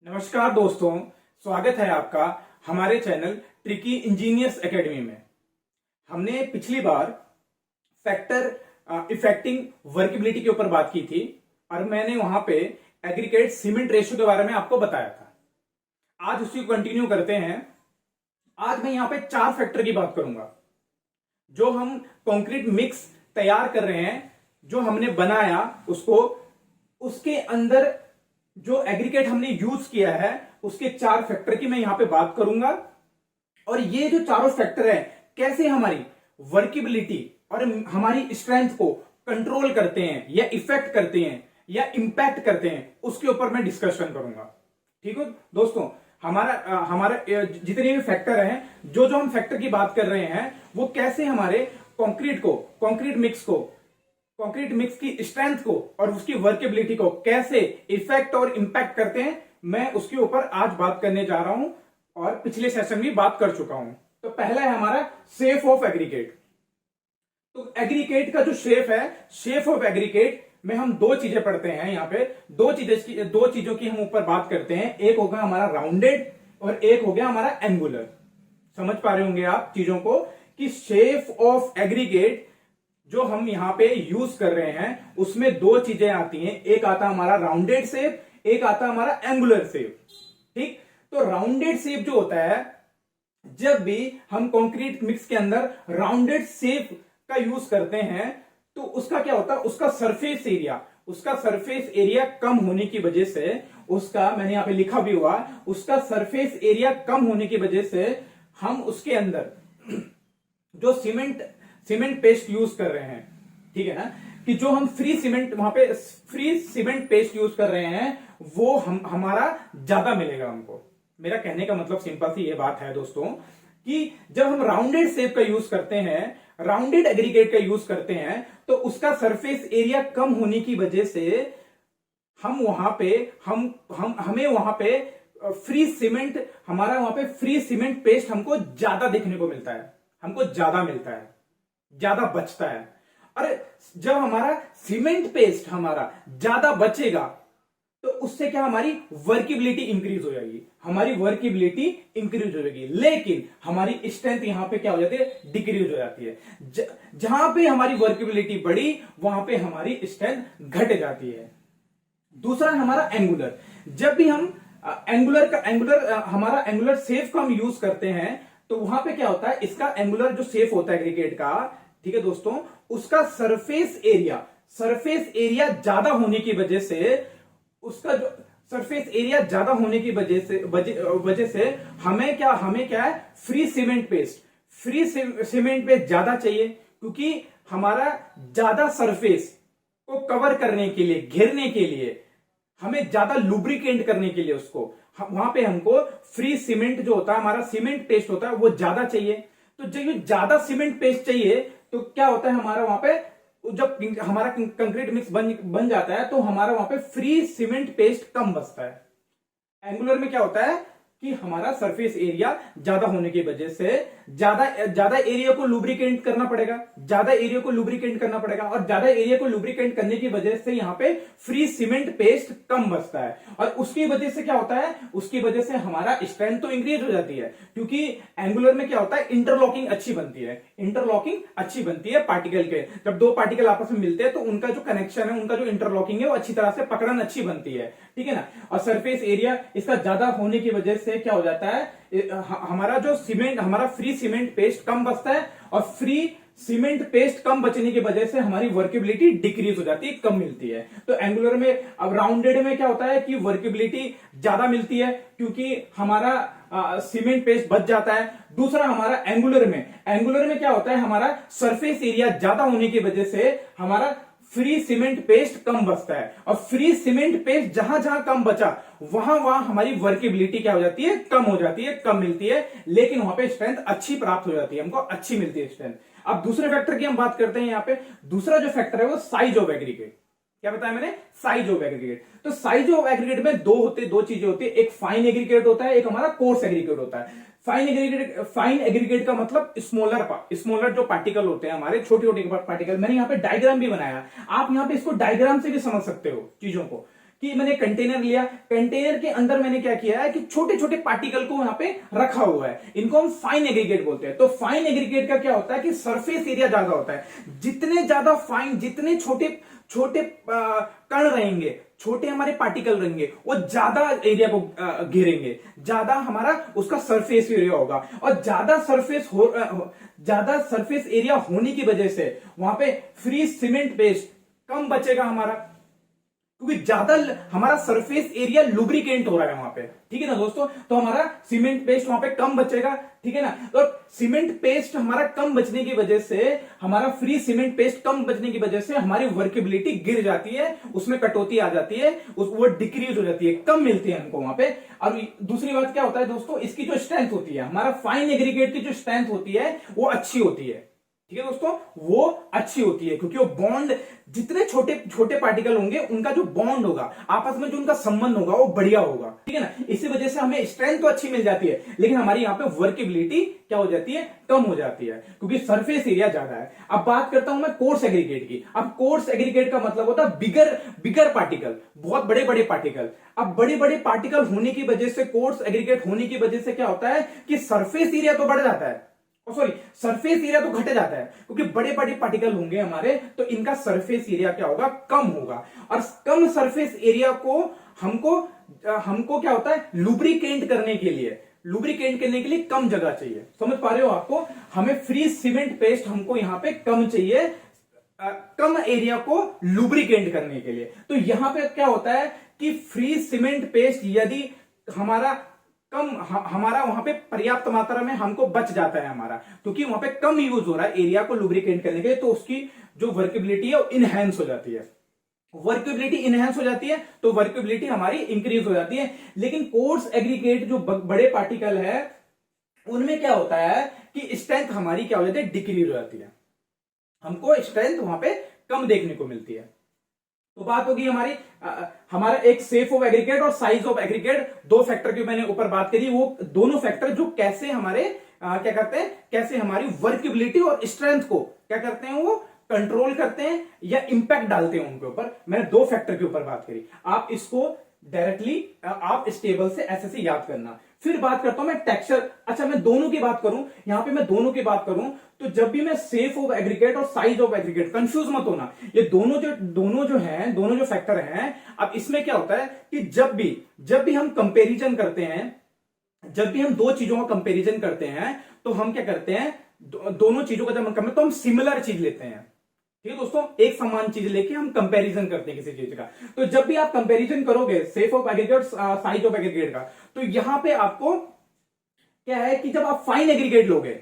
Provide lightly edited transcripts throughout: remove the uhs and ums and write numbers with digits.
नमस्कार दोस्तों, स्वागत है आपका हमारे चैनल ट्रिकी इंजीनियर्स एकेडमी में। हमने पिछली बार फैक्टर इफेक्टिंग वर्केबिलिटी के ऊपर बात की थी और मैंने वहां पे एग्रीगेट सीमेंट रेशियो के बारे में आपको बताया था। आज उसी को कंटिन्यू करते हैं। आज मैं यहां पे 4 फैक्टर की बात करूंगा। जो हम कंक्रीट मिक्स तैयार कर रहे हैं, जो हमने बनाया उसके अंदर जो एग्रीगेट हमने यूज किया है उसके 4 फैक्टर की मैं यहां पे बात करूंगा। और ये जो चारों फैक्टर है कैसे हमारी वर्केबिलिटी और हमारी स्ट्रेंथ को कंट्रोल करते हैं या इफेक्ट करते हैं या इंपैक्ट करते हैं, उसके ऊपर मैं डिस्कशन करूंगा। ठीक है दोस्तों, हमारा जितने भी फैक्टर हैं, जो हम फैक्टर की बात कर रहे हैं, वो कैसे हमारे कंक्रीट मिक्स की स्ट्रेंथ को और उसकी वर्केबिलिटी को कैसे इफेक्ट और इंपैक्ट करते हैं, मैं उसके ऊपर आज बात करने जा रहा हूं और पिछले सेशन में बात कर चुका हूं। तो पहला है हमारा शेप ऑफ एग्रीगेट। तो एग्रीगेट का जो शेप ऑफ एग्रीगेट में हम 2 चीजें पढ़ते हैं। यहां पे 2 चीजों की हम ऊपर बात करते हैं। एक होगा हमारा राउंडेड और एक हो गया हमारा एंगुलर। समझ पा रहे होंगे आप चीजों को कि शेप ऑफ एग्रीगेट जो हम यहां पे यूज कर रहे हैं उसमें 2 चीजें आती हैं। एक आता हमारा राउंडेड शेप, एक आता हमारा एंगुलर शेप। ठीक, तो राउंडेड शेप जो होता है, जब भी हम कंक्रीट मिक्स के अंदर राउंडेड शेप का यूज करते हैं तो उसका क्या होता है, उसका सरफेस एरिया कम होने की वजह से, उसका मैंने यहां पे लिखा भी हुआ, उसका सरफेस एरिया कम होने की वजह से हम उसके अंदर जो सीमेंट पेस्ट यूज कर रहे हैं, ठीक है ना, कि जो हम फ्री सीमेंट पेस्ट यूज कर रहे हैं वो हमारा ज्यादा मिलेगा हमको। मेरा कहने का मतलब सिंपल सी ये बात है दोस्तों कि जब हम राउंडेड शेप का यूज करते हैं, राउंडेड एग्रीगेट का यूज करते हैं, तो उसका सरफेस एरिया कम होने की वजह से हमें वहां पे फ्री सीमेंट पेस्ट हमको ज्यादा देखने को मिलता है, हमको ज्यादा मिलता है, ज्यादा बचता है। और जब हमारा सीमेंट पेस्ट हमारा ज्यादा बचेगा तो उससे क्या हमारी वर्केबिलिटी इंक्रीज हो जाएगी, लेकिन हमारी स्ट्रेंथ यहां पे क्या हो जाती है, डिक्रीज हो जाती है। जहां पे हमारी वर्केबिलिटी बढ़ी वहां पे हमारी स्ट्रेंथ घट जाती है। दूसरा हमारा एंगुलर। जब भी हम हमारा एंगुलर शेप का हम यूज करते हैं तो वहां पे क्या होता है, इसका एंगुलर जो शेप होता है एग्रीगेट का, ठीक है दोस्तों, उसका सरफेस एरिया ज्यादा होने की वजह से हमें क्या है, फ्री सीमेंट पेस्ट ज्यादा चाहिए, क्योंकि हमारा ज्यादा सरफेस को कवर करने के लिए, घेरने के लिए, हमें ज्यादा लुब्रिकेंट करने के लिए उसको वहां पे हमको फ्री सीमेंट जो होता है, हमारा सीमेंट पेस्ट होता है, वो ज्यादा चाहिए। तो जब ये ज्यादा सीमेंट पेस्ट चाहिए तो क्या होता है, हमारा वहां पे जब हमारा कंक्रीट मिक्स बन जाता है तो हमारा वहां पे फ्री सीमेंट पेस्ट कम बचता है। एंगुलर में क्या होता है कि हमारा सरफेस एरिया ज्यादा होने की वजह से ज्यादा एरिया को लुब्रिकेंट करना पड़ेगा, और ज्यादा एरिया को लुब्रिकेंट करने की वजह से यहां पे फ्री सीमेंट पेस्ट कम बचता है। और उसकी वजह से क्या होता है, उसकी वजह से हमारा स्ट्रेंथ तो इंक्रीज हो जाती है, क्योंकि एंगुलर में क्या होता है, इंटरलॉकिंग अच्छी बनती है पार्टिकल के। जब 2 पार्टिकल आपस में मिलते हैं तो उनका जो कनेक्शन है, उनका जो इंटरलॉकिंग है, वो अच्छी तरह से पकड़न अच्छी बनती है, ठीक है ना। और सरफेस एरिया इसका ज्यादा होने की वजह से क्या हो जाता है, हमारा फ्री सीमेंट पेस्ट कम बचता है, और फ्री सीमेंट पेस्ट कम बचने की वजह से हमारी वर्केबिलिटी डिक्रीज हो जाती है, कम मिलती है। तो एंगुलर में, अब राउंडेड में क्या होता है कि वर्केबिलिटी ज्यादा मिलती है, क्योंकि हमारा सीमेंट पेस्ट बच जाता है। दूसरा हमारा एंगुलर में क्या होता है, हमारा सरफेस एरिया ज्यादा होने की वजह से हमारा फ्री सीमेंट पेस्ट कम बचता है, और फ्री सीमेंट पेस्ट जहां जहां कम बचा वहां हमारी वर्केबिलिटी क्या हो जाती है, कम मिलती है, लेकिन वहां पे स्ट्रेंथ अच्छी प्राप्त हो जाती है, हमको अच्छी मिलती है स्ट्रेंथ। अब दूसरे फैक्टर की हम बात करते हैं। यहां पे दूसरा जो फैक्टर है वो साइज ऑफ एग्रीगेट। क्या बताया मैंने, साइज ऑफ एग्रीगेट। तो साइज ऑफ एग्रीगेट में दो चीजें होती है, एक फाइन एग्रीगेट होता है, एक हमारा कोर्स एग्रीगेट होता है। फाइन एग्रीगेट का मतलब स्मॉलर जो पार्टिकल होते हैं, हमारे छोटे पार्टिकल। मैंने यहाँ पे डायग्राम भी बनाया, आप यहाँ पे इसको डायग्राम से भी समझ सकते हो चीजों को, कि मैंने कंटेनर लिया, कंटेनर के अंदर मैंने क्या किया है कि छोटे छोटे पार्टिकल को यहां पे रखा हुआ है, इनको हम फाइन एग्रीगेट बोलते हैं। तो फाइन एग्रीगेट का क्या होता है कि सरफेस एरिया ज्यादा होता है। जितने ज्यादा फाइन, जितने छोटे छोटे कण रहेंगे, छोटे हमारे पार्टिकल रहेंगे, वो ज्यादा एरिया को घेरेंगे, ज्यादा हमारा उसका सरफेस एरिया होगा। और ज्यादा सरफेस एरिया होने की वजह से वहां पे फ्री सीमेंट पेस्ट कम बचेगा हमारा, क्योंकि ज्यादा हमारा सरफेस एरिया लुब्रिकेंट हो रहा है वहां पे, ठीक है ना दोस्तों। तो हमारा सीमेंट पेस्ट वहां पे कम बचेगा, ठीक है ना। तो सीमेंट पेस्ट हमारा कम बचने की वजह से, हमारा फ्री सीमेंट पेस्ट कम बचने की वजह से हमारी वर्केबिलिटी गिर जाती है, उसमें कटौती आ जाती है, वो डिक्रीज हो जाती है, कम मिलती है हमको वहां पे। और दूसरी बात क्या होता है दोस्तों, इसकी जो स्ट्रेंथ होती है, हमारा फाइन एग्रीगेट की जो स्ट्रेंथ होती है वो अच्छी होती है, ठीक है दोस्तों, वो अच्छी होती है, क्योंकि वो बॉन्ड, जितने छोटे छोटे पार्टिकल होंगे उनका जो बॉन्ड होगा, आपस में जो उनका संबंध होगा वो बढ़िया होगा, ठीक है ना। इसी वजह से हमें स्ट्रेंथ तो अच्छी मिल जाती है, लेकिन हमारी यहाँ पे वर्केबिलिटी क्या हो जाती है, कम हो जाती है, क्योंकि सरफेस एरिया ज्यादा है। अब बात करता हूं मैं कोर्स एग्रीगेट की। अब कोर्स एग्रीगेट का मतलब होता है बिगर पार्टिकल, बहुत बड़े बड़े पार्टिकल। अब बड़े बड़े पार्टिकल होने की वजह से, कोर्स एग्रीगेट होने की वजह से क्या होता है कि सरफेस एरिया तो बढ़ जाता है, सॉरी सरफेस एरिया तो घट जाता है, क्योंकि बड़े बड़े पार्टिकल होंगे हमारे, तो इनका सरफेस एरिया क्या होगा, कम होगा। और कम सरफेस एरिया को हमको क्या होता है, लुब्रिकेंट करने के लिए कम जगह चाहिए। समझ पा रहे हो आपको, हमें फ्री सीमेंट पेस्ट हमको यहां पे कम चाहिए, कम एरिया को लुब्रिकेंट करने के लिए। तो यहां पे क्या होता है कि फ्री सीमेंट पेस्ट यदि हमारा वहां पे पर्याप्त मात्रा में हमको बच जाता है हमारा, क्योंकि वहां पे कम यूज हो रहा है एरिया को लुब्रिकेंट करने के लिए, तो उसकी जो वर्केबिलिटी है वो इनहेंस हो जाती है। वर्केबिलिटी इनहेंस हो जाती है तो वर्केबिलिटी हमारी इंक्रीज हो जाती है। लेकिन कोर्स एग्रीगेट जो बड़े पार्टिकल है, उनमें क्या होता है कि स्ट्रेंथ हमारी क्या हो जाती है, डिक्रीज हो जाती है, हमको स्ट्रेंथ वहां पे कम देखने को मिलती है। तो बात होगी हमारा एक शेप ऑफ एग्रीगेट और साइज ऑफ एग्रीगेट, दो फैक्टर की मैंने ऊपर बात करी, वो दोनों फैक्टर जो कैसे हमारे क्या करते हैं, कैसे हमारी वर्केबिलिटी और स्ट्रेंथ को क्या करते हैं, वो कंट्रोल करते हैं या इंपैक्ट डालते हैं उनके ऊपर। मैंने दो फैक्टर के ऊपर बात करी, आप इसको डायरेक्टली आप इस टेबल से ऐसे याद करना। फिर बात करता हूं मैं टेक्सचर। अच्छा, मैं दोनों की बात करूं, यहां पे मैं दोनों की बात करूं, तो जब भी मैं शेप ऑफ एग्रीगेट और साइज ऑफ एग्रीगेट, कंफ्यूज मत होना, ये दोनों जो फैक्टर हैं। अब इसमें क्या होता है कि जब भी हम कंपैरिजन करते हैं, जब भी हम दो चीजों का कंपैरिजन करते हैं, तो हम क्या करते हैं, दोनों चीजों का जब हम करते हैं तो हम सिमिलर चीज लेते हैं, ठीक है दोस्तों, एक समान चीज लेके हम कंपैरिजन करते हैं किसी चीज का। तो जब भी आप कंपैरिजन करोगे shape of aggregate, size of aggregate का, तो यहां पे आपको क्या है कि जब आप फाइन एग्रीगेट लोगे,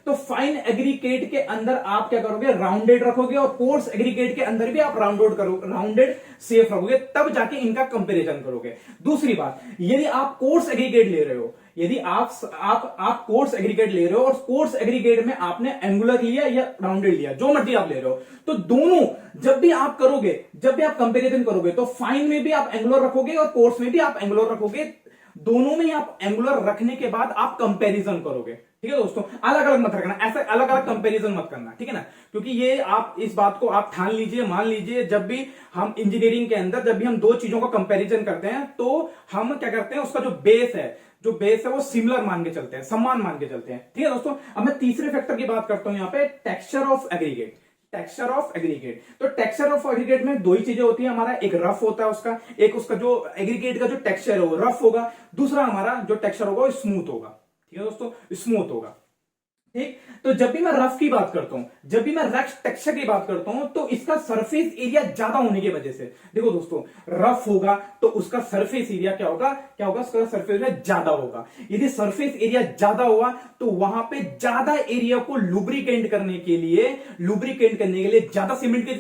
तो फाइन एग्रीगेट के अंदर आप क्या करोगे, राउंडेड रखोगे, और कोर्स एग्रीगेट के अंदर भी आप राउंडेड शेप रखोगे, तब जाके इनका कंपैरिजन करोगे। दूसरी बात, यदि आप कोर्स एग्रीगेट ले रहे हो, यदि आप कोर्स एग्रीगेट ले रहे हो और कोर्स एग्रीगेट में आपने एंगुलर लिया या राउंडेड लिया, जो मर्जी आप ले रहे हो, तो दोनों जब भी आप कंपैरिजन करोगे, तो फाइन में भी आप एंगुलर रखोगे और कोर्स में भी आप एंगुलर रखोगे। दोनों में आप एंगुलर रखने के बाद आप कंपैरिजन करोगे, ठीक है दोस्तों, अलग अलग मत रखना, ऐसे अलग अलग कंपैरिजन मत करना, ठीक है ना। क्योंकि ये आप इस बात को आप ठान लीजिए, मान लीजिए, जब भी हम इंजीनियरिंग के अंदर जब भी हम दो चीजों का कंपैरिजन करते हैं, तो हम क्या करते हैं, उसका जो बेस है वो सिमिलर मान के चलते हैं, समान मान के चलते हैं, ठीक है दोस्तों। अब मैं तीसरे फैक्टर की बात करता हूं यहां पे, टेक्सचर ऑफ एग्रीगेट। तो टेक्सचर ऑफ एग्रीगेट में दो ही चीजें होती है हमारा, एक रफ होता है उसका, एक उसका जो एग्रीगेट का जो टेक्सचर है वो रफ होगा, दूसरा हमारा जो टेक्सचर होगा वो स्मूथ होगा, ठीक है दोस्तों, स्मूथ होगा, ठीक। तो जब भी मैं रफ की बात करता हूं, जब भी मैं रफ टेक्सचर की बात करता हूं, तो इसका सरफेस एरिया ज्यादा होने की वजह से, देखो दोस्तों, रफ होगा तो उसका सरफेस एरिया क्या होगा, उसका सरफेस एरिया ज्यादा होगा। यदि सरफेस एरिया ज्यादा हुआ तो वहां पे ज्यादा एरिया को लुब्रिकेंट करने के लिए ज्यादा सीमेंट की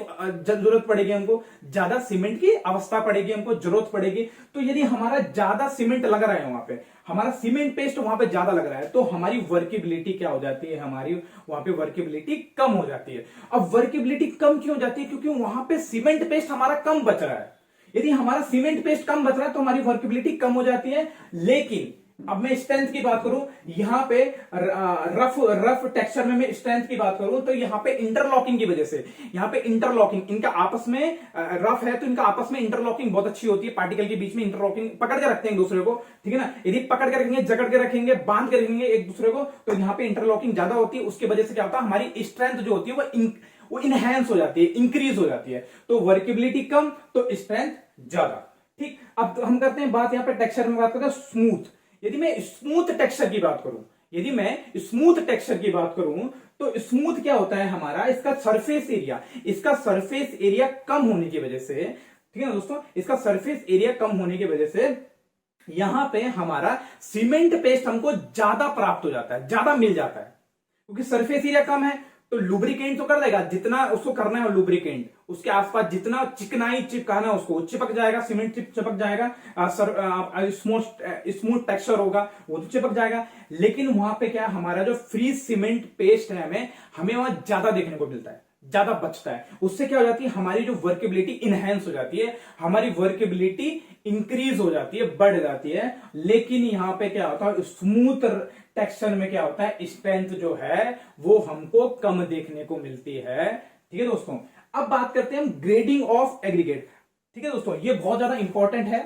जरूरत पड़ेगी, हमको ज्यादा सीमेंट की अवस्था पड़ेगी, हमको जरूरत पड़ेगी। तो यदि हमारा ज्यादा सीमेंट लग रहा है, वहां पे हमारा सीमेंट पेस्ट वहां पे ज्यादा लग रहा है, तो हमारी वर्केबिलिटी क्या हो जाती है, हमारी वहां पे वर्केबिलिटी कम हो जाती है। अब वर्केबिलिटी कम क्यों हो जाती है, क्योंकि वहां पे सीमेंट पेस्ट हमारा कम बच रहा है। यदि हमारा सीमेंट पेस्ट कम बच रहा है तो हमारी वर्केबिलिटी कम हो जाती है। लेकिन अब मैं स्ट्रेंथ की बात करूं, यहां पे रफ रफ टेक्सचर में मैं स्ट्रेंथ की बात करूं तो यहां पे इंटरलॉकिंग की वजह से, यहां पे इंटरलॉकिंग, इनका आपस में रफ है तो इनका आपस में इंटरलॉकिंग बहुत अच्छी होती है, पार्टिकल के बीच में इंटरलॉकिंग पकड़ के रखते हैं एक दूसरे को, ठीक है ना। यदि पकड़ के रखेंगे, जकड़ के रखेंगे, बांध के रखेंगे एक दूसरे को, तो यहां पे इंटरलॉकिंग ज्यादा होती है। उसकी वजह से क्या होता है, हमारी स्ट्रेंथ जो होती है वो इनहेंस हो जाती है, इंक्रीज हो जाती है। तो वर्केबिलिटी कम तो स्ट्रेंथ ज्यादा। ठीक, अब हम करते हैं बात यहां पे टेक्सचर में, बात करते हैं स्मूथ। यदि मैं स्मूथ टेक्सचर की बात करूं, यदि मैं स्मूथ टेक्सचर की बात करूं तो स्मूथ क्या होता है हमारा, इसका सरफेस एरिया, इसका सरफेस एरिया कम होने की वजह से, ठीक है ना दोस्तों, इसका सरफेस एरिया कम होने की वजह से यहां पे हमारा सीमेंट पेस्ट हमको ज्यादा प्राप्त हो जाता है, ज्यादा मिल जाता है, क्योंकि सरफेस एरिया कम है तो लुब्रिकेंट तो कर देगा, जितना उसको करना है लुब्रिकेंट, उसके आसपास जितना चिकनाई चिपकाना उसको चिपक जाएगा, सीमेंट चिपक जाएगा, स्मूथ टेक्सचर होगा वो तो चिपक जाएगा। लेकिन वहां पे क्या, हमारा जो फ्री सीमेंट पेस्ट है हमें वहां ज्यादा देखने को मिलता है, ज्यादा बचता है। उससे क्या हो जाती है, हमारी जो वर्केबिलिटी इनहेंस हो जाती है, हमारी वर्केबिलिटी इंक्रीज हो जाती है, बढ़ जाती है। लेकिन यहां पे क्या होता है, स्मूथ टेक्सचर में क्या होता है, स्ट्रेंथ जो है वो हमको कम देखने को मिलती है। ठीक है दोस्तों, अब बात करते हैं हम ग्रेडिंग ऑफ एग्रीगेट। ठीक है दोस्तों, ये बहुत ज्यादा इंपॉर्टेंट है,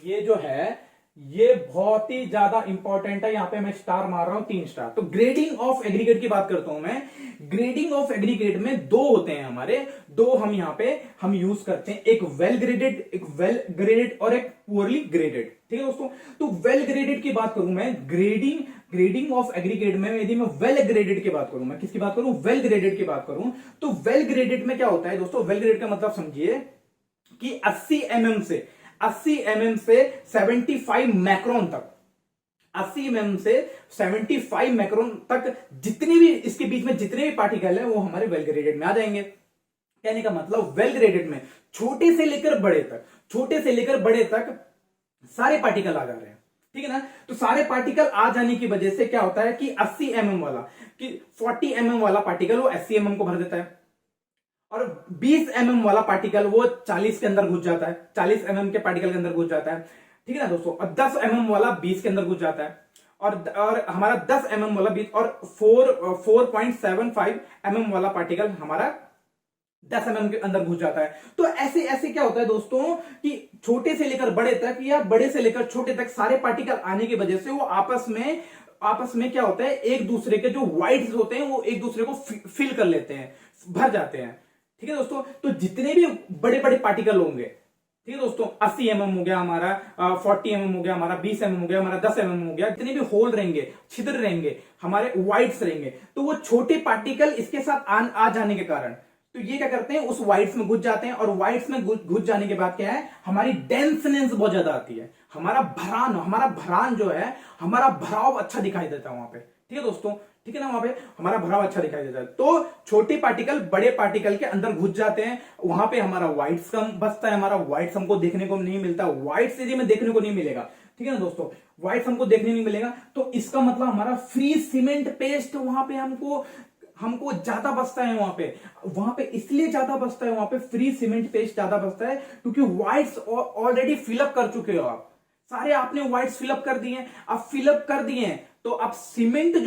ये जो है ये बहुत ही ज्यादा इंपॉर्टेंट है। यहां पे मैं स्टार मार रहा हूं, 3 स्टार। तो ग्रेडिंग ऑफ एग्रीगेट की बात करता हूं मैं। ग्रेडिंग ऑफ एग्रीगेट में 2 होते हैं हमारे, 2 हम यहां पे हम यूज करते हैं, एक वेल ग्रेडेड और एक पुअरली ग्रेडेड। ठीक है दोस्तों, तो वेल ग्रेडेड की बात करूं मैं, ग्रेडिंग ऑफ एग्रीगेट में यदि मैं वेल ग्रेडेड की बात करूं, मैं किसकी बात करूं, वेल ग्रेडेड की बात करूं, तो वेल ग्रेडेड में क्या होता है दोस्तों, वेल ग्रेडेड का मतलब समझिए कि 80 mm से 75 मैक्रोन तक, 80 mm से 75 मैक्रोन तक जितने भी इसके बीच में जितने भी पार्टिकल है वो हमारे वेल ग्रेडेड में आ जाएंगे। कहने का मतलब वेल ग्रेडेड में छोटे से लेकर बड़े तक सारे पार्टिकल आ जा रहे हैं। ठीक है ना, तो सारे पार्टिकल आ जाने की वजह से क्या होता है कि 80 mm वाला, कि 40 mm वाला पार्टिकल वो 80 mm को भर देता है, और 20 mm वाला पार्टिकल वो 40 के अंदर घुस जाता है, 40 mm के पार्टिकल के अंदर घुस जाता है। ठीक है ना दोस्तों, और 10 mm वाला 20 के अंदर घुस जाता है, और हमारा 10 mm वाला 20, और 4.75 mm वाला पार्टिकल हमारा 10 mm के अंदर घुस जाता है। तो ऐसे ऐसे क्या होता है दोस्तों कि छोटे से लेकर बड़े तक या बड़े से लेकर छोटे तक सारे पार्टिकल आने की वजह से वो आपस में क्या होता है, एक दूसरे के जो वाइड्स होते हैं वो एक दूसरे को फिल कर लेते हैं, भर जाते हैं। ठीक है दोस्तों, तो जितने भी बड़े बड़े पार्टिकल होंगे, ठीक है दोस्तों, 80 mm हो गया हमारा, 40 mm हो गया हमारा, 20 mm हो गया हमारा, 10 mm हो गया, जितने भी होल रहेंगे, छिद्र रहेंगे, हमारे वाइड्स रहेंगे, तो वो छोटे पार्टिकल इसके साथ आ जाने के कारण तो ये क्या करते हैं, उस वाइड्स में घुस जाते हैं, और वाइड्स में घुस जाने के बाद क्या है, हमारी डेंसनेस बहुत ज्यादा आती है, हमारा भरान जो है, हमारा भराव अच्छा दिखाई देता है वहां पे। ठीक है दोस्तों, ठीक है ना, वहां पे हमारा भराव अच्छा दिखाई देता है। तो छोटे पार्टिकल बड़े पार्टिकल के अंदर घुस जाते हैं, वहां पे हमारा व्हाइट्स कम बचता है, हमारा व्हाइट्स हमको देखने को नहीं मिलता, व्हाइट्स एरिया में देखने को नहीं मिलेगा। ठीक है ना दोस्तों, व्हाइट्स हमको देखने नहीं मिलेगा, तो इसका मतलब हमारा फ्री सीमेंट पेस्ट वहां पे हमको ज्यादा बचता है, वहां पे इसलिए ज्यादा बचता है, वहां पे फ्री सीमेंट पेस्ट ज्यादा बचता है, क्योंकि व्हाइट्स ऑलरेडी फिलअप कर चुके हो आप, सारे आपने व्हाइट्स फिलअप कर दिए, आप फिलअप कर दिए, तो अब सीमेंट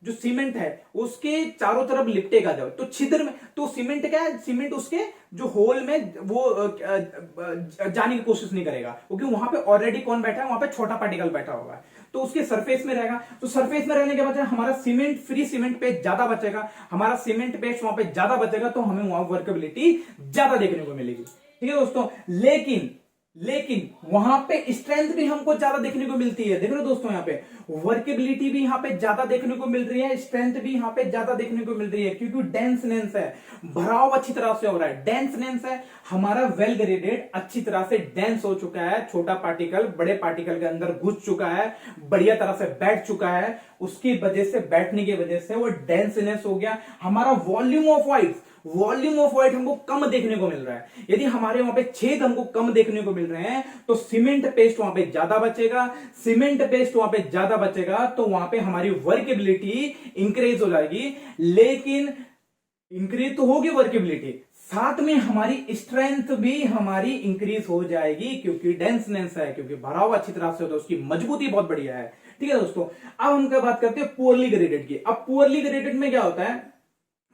जो सीमेंट है उसके चारों तरफ लिपटेगा जब, तो छिद्र में, तो सीमेंट क्या है, सीमेंट उसके जो होल में वो जाने की कोशिश नहीं करेगा, क्योंकि वहां पे ऑलरेडी कौन बैठा है, वहां पे छोटा पार्टिकल बैठा हुआ है, तो उसके सरफेस में रहेगा। तो सरफेस में रहने के बाद हमारा फ्री सीमेंट पेस्ट ज्यादा बचेगा, हमारा सीमेंट पेस्ट वहां पे ज्यादा बचेगा, तो हमें वहां वर्केबिलिटी ज्यादा देखने को मिलेगी। ठीक है दोस्तों, लेकिन वहां पे स्ट्रेंथ भी हमको ज्यादा देखने को मिलती है। देख रहे हो दोस्तों, यहाँ पे वर्केबिलिटी भी यहाँ पे ज्यादा देखने को मिल रही है, स्ट्रेंथ भी यहाँ पे ज्यादा देखने को मिल रही है, क्योंकि डेंसनेस है, भराव अच्छी तरह से हो रहा है, डेंसनेस है, हमारा वेल ग्रेडेड अच्छी तरह से डेंस हो चुका है, छोटा पार्टिकल बड़े पार्टिकल के अंदर घुस चुका है, बढ़िया तरह से बैठ चुका है, उसकी वजह से, बैठने की वजह से वो डेंसनेस हो गया। हमारा वॉल्यूम ऑफ व्हाइट हमको कम देखने को मिल रहा है। यदि हमारे वहां पे छेद हमको कम देखने को मिल रहे हैं, तो सीमेंट पेस्ट वहां पे ज्यादा बचेगा, तो वहां पे हमारी वर्केबिलिटी इंक्रीज हो जाएगी। लेकिन इंक्रीज तो होगी वर्केबिलिटी, साथ में हमारी स्ट्रेंथ भी हमारी इंक्रीज हो जाएगी, क्योंकि डेंसनेस है, क्योंकि भराव अच्छी तरह से होता है, उसकी मजबूती बहुत बढ़िया है। ठीक है दोस्तों, अब हम क्या बात करते हैं पुअरली ग्रेडेड की। अब पुअरली ग्रेडेड में क्या होता है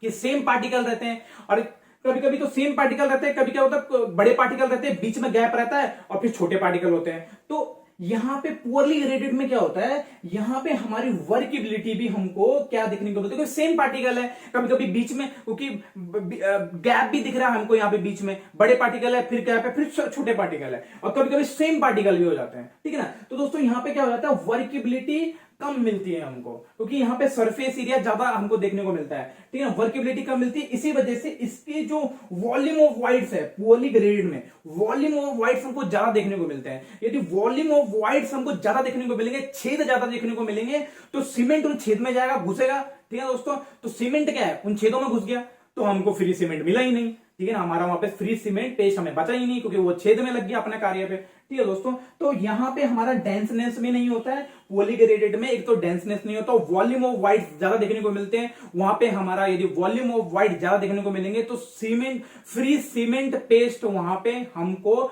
कि सेम पार्टिकल रहते हैं, और कभी कभी तो सेम पार्टिकल रहते हैं, कभी क्या होता है बड़े पार्टिकल रहते हैं, बीच में गैप रहता है, और फिर छोटे पार्टिकल होते हैं। तो यहां पे पुअरली ग्रेडेड में क्या होता है, यहां पे हमारी वर्केबिलिटी भी हमको क्या देखने को मिलती है, सेम पार्टिकल है, कभी कभी बीच में क्योंकि गैप भी दिख रहा है हमको, यहां पे बीच में बड़े पार्टिकल है, फिर गैप है, फिर छोटे पार्टिकल है, और कभी कभी सेम पार्टिकल भी हो जाते हैं। ठीक है ना। तो दोस्तों यहां पे क्या हो जाता है, वर्केबिलिटी कम मिलती है हमको, क्योंकि यहां पे सरफेस एरिया ज्यादा हमको देखने को मिलता है। ठीक है ना, वर्केबिलिटी कम मिलती है, इसी वजह से इसके जो वॉल्यूम ऑफ वाइड्स है पुअरली ग्रेडेड में, वॉल्यूम ऑफ वाइड्स हमको ज्यादा देखने को मिलते हैं। यदि वॉल्यूम ऑफ वाइड्स हमको ज्यादा देखने को मिलेंगे, छेद ज्यादा देखने को मिलेंगे, तो सीमेंट उन छेद में जाएगा, घुसेगा। ठीक है दोस्तों, तो सीमेंट क्या है, उन छेदों में घुस गया, तो हमको फ्री सीमेंट मिला ही नहीं। ठीक है ना, हमारा वहां पे फ्री सीमेंट पेस्ट हमें बचा ही नहीं, क्योंकि वो छेद में लग गया अपने कार्य पे। ठीक है दोस्तों, तो यहां पे हमारा डेंसनेस में नहीं होता है पुअरली ग्रेडेड में, एक तो डेंसनेस नहीं होता, वॉल्यूम ऑफ वाइड ज्यादा देखने को मिलते हैं। वहां पे हमारा यदि वॉल्यूम ऑफ वाइड ज्यादा देखने को मिलेंगे, तो सीमेंट फ्री सीमेंट पेस्ट वहां पे हमको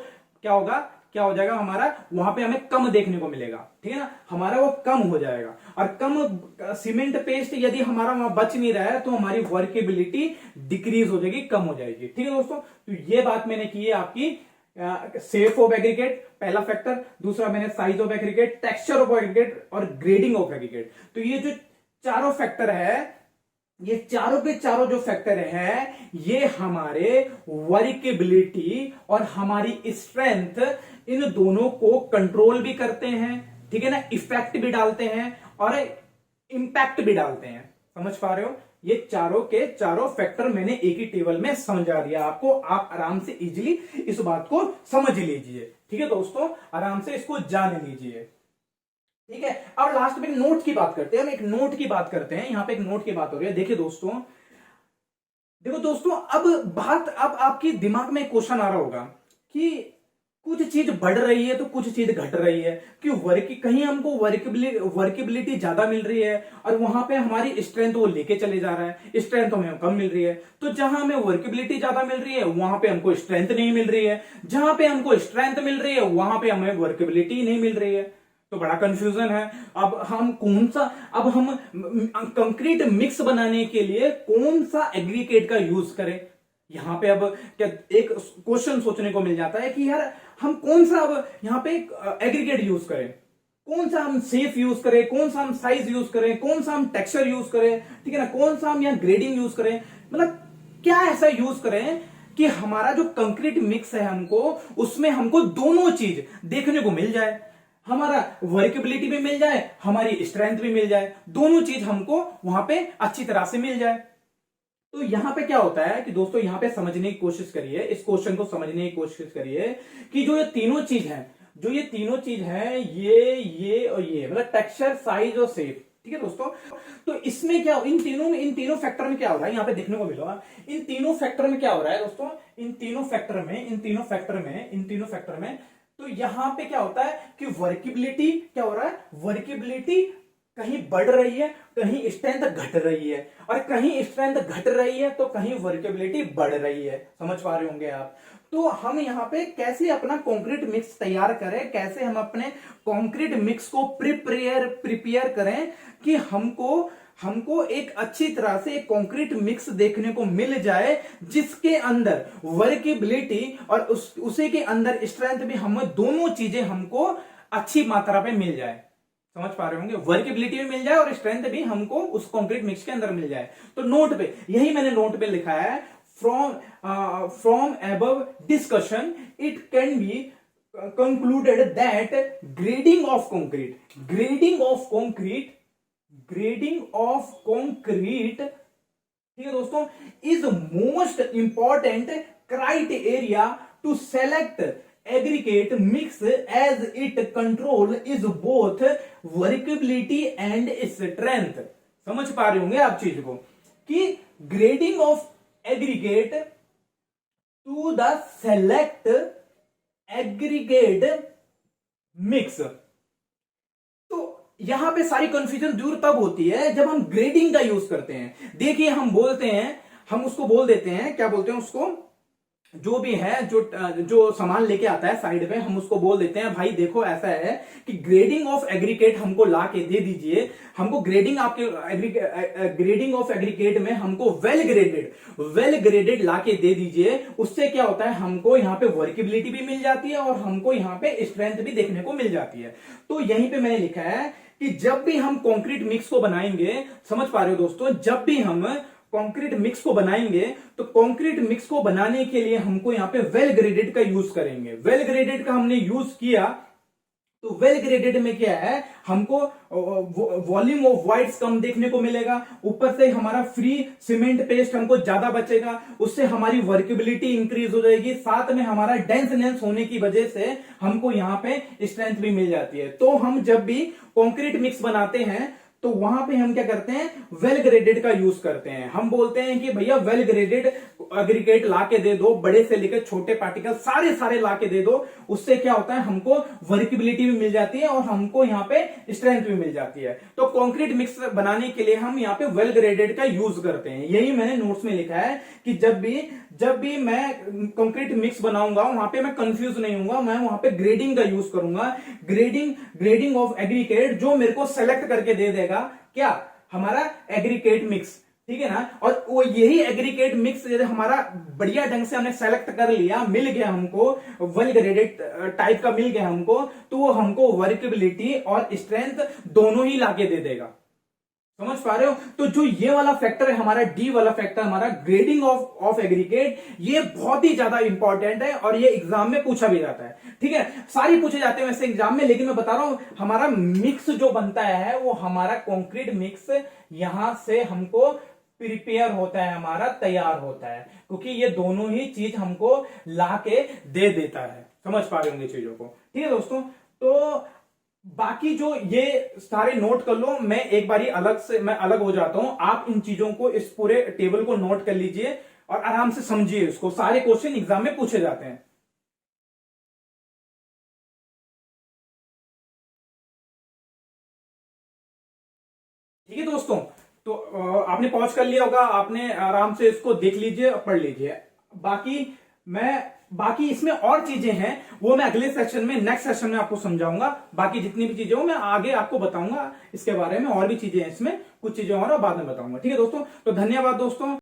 क्या होगा, क्या हो जाएगा, हमारा वहां पे हमें कम देखने को मिलेगा। ठीक है ना, हमारा वो कम हो जाएगा, और कम सीमेंट पेस्ट यदि हमारा वहां बच नहीं रहा है, तो हमारी वर्केबिलिटी डिक्रीज हो जाएगी, कम हो जाएगी। ठीक है दोस्तों, तो ये बात मैंने की है आपकी शेप ऑफ एग्रीगेट, पहला फैक्टर। दूसरा मैंने size of aggregate, texture of aggregate, और ग्रेडिंग ऑफ एग्रीगेट। तो ये जो चारों फैक्टर है, ये चारों के चारों जो फैक्टर है, ये हमारे वर्केबिलिटी और हमारी स्ट्रेंथ, इन दोनों को कंट्रोल भी करते हैं। ठीक है ना, इफेक्ट भी डालते हैं और इंपैक्ट भी डालते हैं। समझ पा रहे हो, ये चारों के चारों फैक्टर मैंने एक ही टेबल में समझा दिया आपको, आप आराम से इजीली इस बात को समझ लीजिए। ठीक है दोस्तों, आराम से इसको जान लीजिए। ठीक है, अब लास्ट में नोट की बात करते हैं, हम एक नोट की बात करते हैं, यहां पे एक नोट की बात हो रही है। देखिए दोस्तों, देखो दोस्तों, अब आपके दिमाग में क्वेश्चन आ रहा होगा कि कुछ चीज बढ़ रही है तो कुछ चीज घट रही है, कि कहीं हमको वर्केबिलिटी ज्यादा मिल रही है, और वहां पे हमारी स्ट्रेंथ वो लेके चले जा रहा है, स्ट्रेंथ हमें कम मिल रही है। तो जहां हमें वर्केबिलिटी ज्यादा मिल रही है, वहां पे हमको स्ट्रेंथ नहीं मिल रही है, जहां पे हमको स्ट्रेंथ मिल रही है, वहां पे हमें वर्केबिलिटी नहीं मिल रही है। तो बड़ा कंफ्यूजन है। अब हम कंक्रीट मिक्स बनाने के लिए कौन सा एग्रीगेट का यूज करें। यहां पे अब क्या एक क्वेश्चन सोचने को मिल जाता है कि यार हम कौन सा अब यहां पे एग्रीगेट यूज करें, कौन सा हम सेफ यूज करें, कौन सा हम साइज यूज करें, कौन सा हम टेक्सचर यूज करें। ठीक है ना, कौन सा हम यहाँ ग्रेडिंग यूज करें, मतलब क्या ऐसा यूज करें कि हमारा जो कंक्रीट मिक्स है हमको उसमें हमको दोनों चीज देखने को मिल जाए, हमारा वर्केबिलिटी भी मिल जाए, हमारी स्ट्रेंथ भी मिल जाए, दोनों चीज हमको वहां पे अच्छी तरह से मिल जाए। तो यहां पे क्या होता है कि दोस्तों यहां पे समझने की कोशिश करिए, इस क्वेश्चन को समझने की कोशिश करिए कि जो ये तीनों चीज है, ये और ये, मतलब टेक्सचर, साइज और शेप। ठीक है दोस्तों, तो इसमें क्या, इन तीनों फैक्टर में क्या हो रहा है, यहां पे देखने को मिलेगा, इन तीनों फैक्टर में क्या हो रहा है दोस्तों, इन तीनों फैक्टर में तो यहां पे क्या होता है कि वर्केबिलिटी क्या हो रहा है, वर्केबिलिटी कहीं बढ़ रही है, कहीं स्ट्रेंथ घट रही है, और कहीं स्ट्रेंथ घट रही है तो कहीं वर्केबिलिटी बढ़ रही है। समझ पा रहे होंगे आप। तो हम यहाँ पे कैसे अपना कंक्रीट मिक्स तैयार करें, कैसे हम अपने कंक्रीट मिक्स को प्रिपेयर करें कि हमको एक अच्छी तरह से एक कंक्रीट मिक्स देखने को मिल जाए, जिसके अंदर वर्केबिलिटी और उसी के अंदर स्ट्रेंथ भी, हम दोनों चीजें हमको अच्छी मात्रा पे मिल जाए। समझ पा रहे होंगे, वर्केबिलिटी भी मिल जाए और स्ट्रेंथ भी हमको उस कंक्रीट मिक्स के अंदर मिल जाए। तो नोट पे, यही मैंने नोट पे लिखा है, from above discussion it can be concluded that grading of concrete, ठीक है दोस्तों, is most important criteria to select aggregate mix, as it control is both workability and strength। समझ पा रहे होंगे आप चीज को कि grading of aggregate to the select aggregate mix. तो यहां पे सारी कंफ्यूजन दूर तब होती है जब हम ग्रेडिंग का यूज करते हैं। देखिए हम उसको बोल देते हैं, क्या बोलते हैं उसको, जो भी है, जो सामान लेके आता है साइड में, हम उसको बोल देते हैं भाई देखो ऐसा है कि ग्रेडिंग ऑफ एग्रीगेट हमको ला के दे दीजिए, हमको ग्रेडिंग आपके ग्रेडिंग ऑफ एग्रीगेट में हमको वेल ग्रेडेड ला के दे दीजिए। उससे क्या होता है, हमको यहाँ पे वर्केबिलिटी भी मिल जाती है और हमको यहाँ पे स्ट्रेंथ भी देखने को मिल जाती है। तो यहीं पे मैंने लिखा है कि जब भी हम कंक्रीट मिक्स को बनाएंगे, समझ पा रहे हो दोस्तों, जब भी हम कंक्रीट मिक्स को बनाएंगे तो कंक्रीट मिक्स को बनाने के लिए हमको यहां पे वेल ग्रेडेड का यूज करेंगे। वेल ग्रेडेड का हमने यूज किया तो वेल ग्रेडेड में क्या है, हमको वॉल्यूम ऑफ वाइट्स कम देखने को मिलेगा, ऊपर से हमारा फ्री सीमेंट पेस्ट हमको ज्यादा बचेगा, उससे हमारी वर्केबिलिटी इंक्रीज हो जाएगी, साथ में हमारा डेंसनेस होने की वजह से हमको यहां पे स्ट्रेंथ भी मिल जाती है। तो हम जब भी कंक्रीट मिक्स बनाते हैं तो वहां पे हम क्या करते हैं, वेल ग्रेडेड का यूज करते हैं। हम बोलते हैं कि भैया वेल ग्रेडेड एग्रीगेट ला के दे दो, बड़े से लेकर छोटे पार्टिकल सारे ला के दे दो। उससे क्या होता है, हमको वर्केबिलिटी भी मिल जाती है और हमको यहाँ पे स्ट्रेंथ भी मिल जाती है। तो कंक्रीट मिक्स बनाने के लिए हम यहाँ पे वेल ग्रेडेड का यूज करते हैं। यही मैंने नोट्स में लिखा है कि जब भी मैं कंक्रीट मिक्स बनाऊंगा वहां पे मैं कंफ्यूज नहीं होऊंगा, मैं वहां पे ग्रेडिंग का यूज करूंगा। ग्रेडिंग ऑफ एग्रीगेट जो मेरे को सेलेक्ट करके दे देगा क्या, हमारा एग्रीगेट मिक्स, ठीक है ना। और वो यही एग्रीगेट मिक्स हमारा बढ़िया ढंग से हमने सेलेक्ट कर लिया, मिल गया हमको, वेल ग्रेडेड टाइप का मिल गया हमको, तो वो हमको वर्केबिलिटी और स्ट्रेंथ दोनों ही लाके दे देगा। समझ पा रहे हो। तो जो ये वाला फैक्टर है हमारा, डी वाला फैक्टर हमारा ग्रेडिंग ऑफ एग्रीगेट, ये बहुत ही ज्यादा इंपॉर्टेंट है और ये एग्जाम में पूछा भी जाता है। ठीक है, सारी पूछे जाते हैं वैसे एग्जाम में, लेकिन मैं बता रहा हूं हमारा मिक्स जो बनता है वो हमारा कंक्रीट मिक्स यहां से हमको प्रिपेयर होता है, हमारा तैयार होता है, क्योंकि ये दोनों ही चीज हमको ला के दे देता है। समझ पा रहे होंगे चीजों को। ठीक है दोस्तों, तो बाकी जो ये सारे नोट कर लो, मैं एक बारी मैं अलग हो जाता हूं, आप इन चीजों को, इस पूरे टेबल को नोट कर लीजिए और आराम से समझिए इसको, सारे क्वेश्चन एग्जाम में पूछे जाते हैं। ठीक है दोस्तों, तो आपने पॉज कर लिया होगा, आपने आराम से इसको देख लीजिए और पढ़ लीजिए। बाकी इसमें और चीजें हैं वो मैं अगले सेक्शन में, नेक्स्ट सेक्शन में आपको समझाऊंगा। बाकी जितनी भी चीजें हो मैं आगे आपको बताऊंगा इसके बारे में, और भी चीजें हैं इसमें, कुछ चीजें और बाद में बताऊंगा। ठीक है दोस्तों, तो धन्यवाद दोस्तों।